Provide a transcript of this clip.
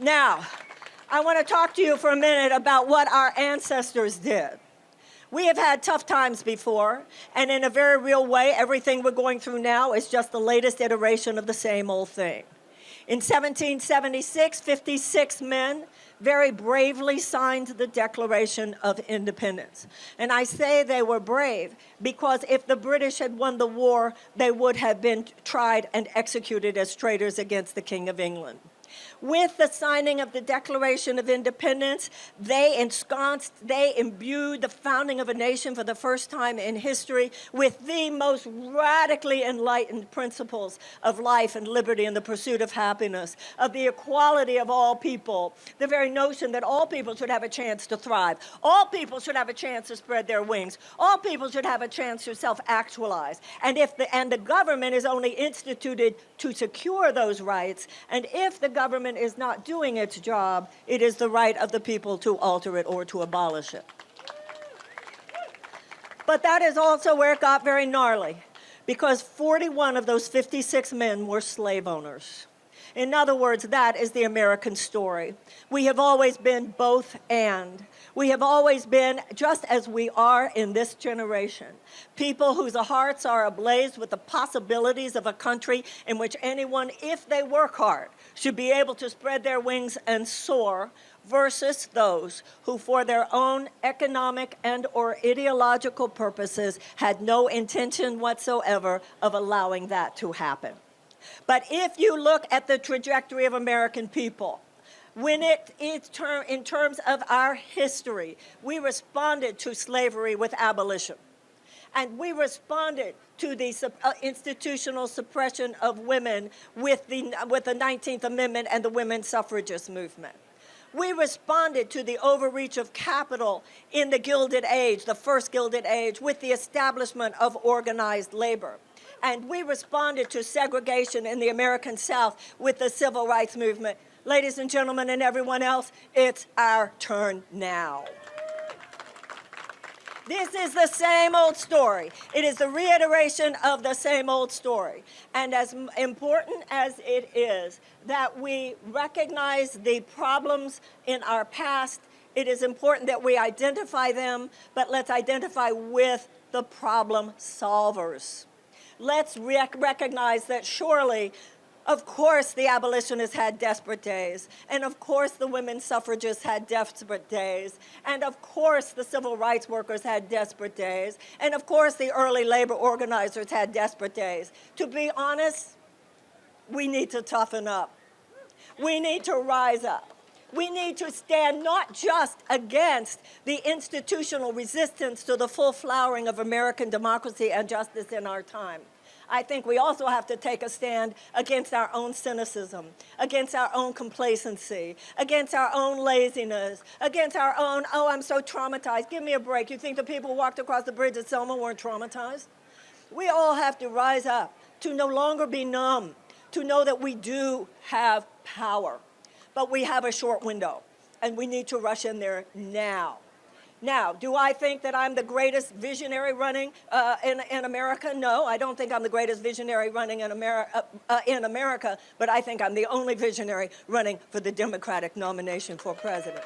Now, I want to talk to you for a minute about what our ancestors did. We have had tough times before, and in a very real way, everything we're going through now is just the latest iteration of the same old thing. In 1776, 56 men very bravely signed the Declaration of Independence. And I say they were brave because if the British had won the war, they would have been tried and executed as traitors against the King of England. With the signing of the Declaration of Independence, they imbued the founding of a nation for the first time in history with the most radically enlightened principles of life and liberty and the pursuit of happiness, of the equality of all people, the very notion that all people should have a chance to thrive, all people should have a chance to spread their wings, all people should have a chance to self-actualize. And the government is only instituted to secure those rights, and if the government is not doing its job, it is the right of the people to alter it or to abolish it. But that is also where it got very gnarly, because 41 of those 56 men were slave owners. In other words, that is the American story. We have always been both and. We have always been, just as we are in this generation, people whose hearts are ablaze with the possibilities of a country in which anyone, if they work hard, should be able to spread their wings and soar, versus those who, for their own economic and or ideological purposes, had no intention whatsoever of allowing that to happen. But if you look at the trajectory of American people, in terms of our history, we responded to slavery with abolition. And we responded to the institutional suppression of women with the 19th Amendment and the women's suffragist movement. We responded to the overreach of capital in the Gilded Age, the first Gilded Age, with the establishment of organized labor. And we responded to segregation in the American South with the civil rights movement. Ladies and gentlemen and everyone else, it's our turn now. This is the same old story. It is the reiteration of the same old story. And as important as it is that we recognize the problems in our past, it is important that we identify them, but let's identify with the problem solvers. Let's recognize that surely, of course, the abolitionists had desperate days, and of course the women's suffragists had desperate days, and of course the civil rights workers had desperate days, and of course the early labor organizers had desperate days. To be honest, we need to toughen up. We need to rise up. We need to stand not just against the institutional resistance to the full flowering of American democracy and justice in our time. I think we also have to take a stand against our own cynicism, against our own complacency, against our own laziness, against our own, oh, I'm so traumatized. Give me a break. You think the people who walked across the bridge at Selma weren't traumatized? We all have to rise up to no longer be numb, to know that we do have power. But we have a short window, and we need to rush in there now. Now, do I think that I'm the greatest visionary running in America? No, I don't think I'm the greatest visionary running in America, but I think I'm the only visionary running for the Democratic nomination for president.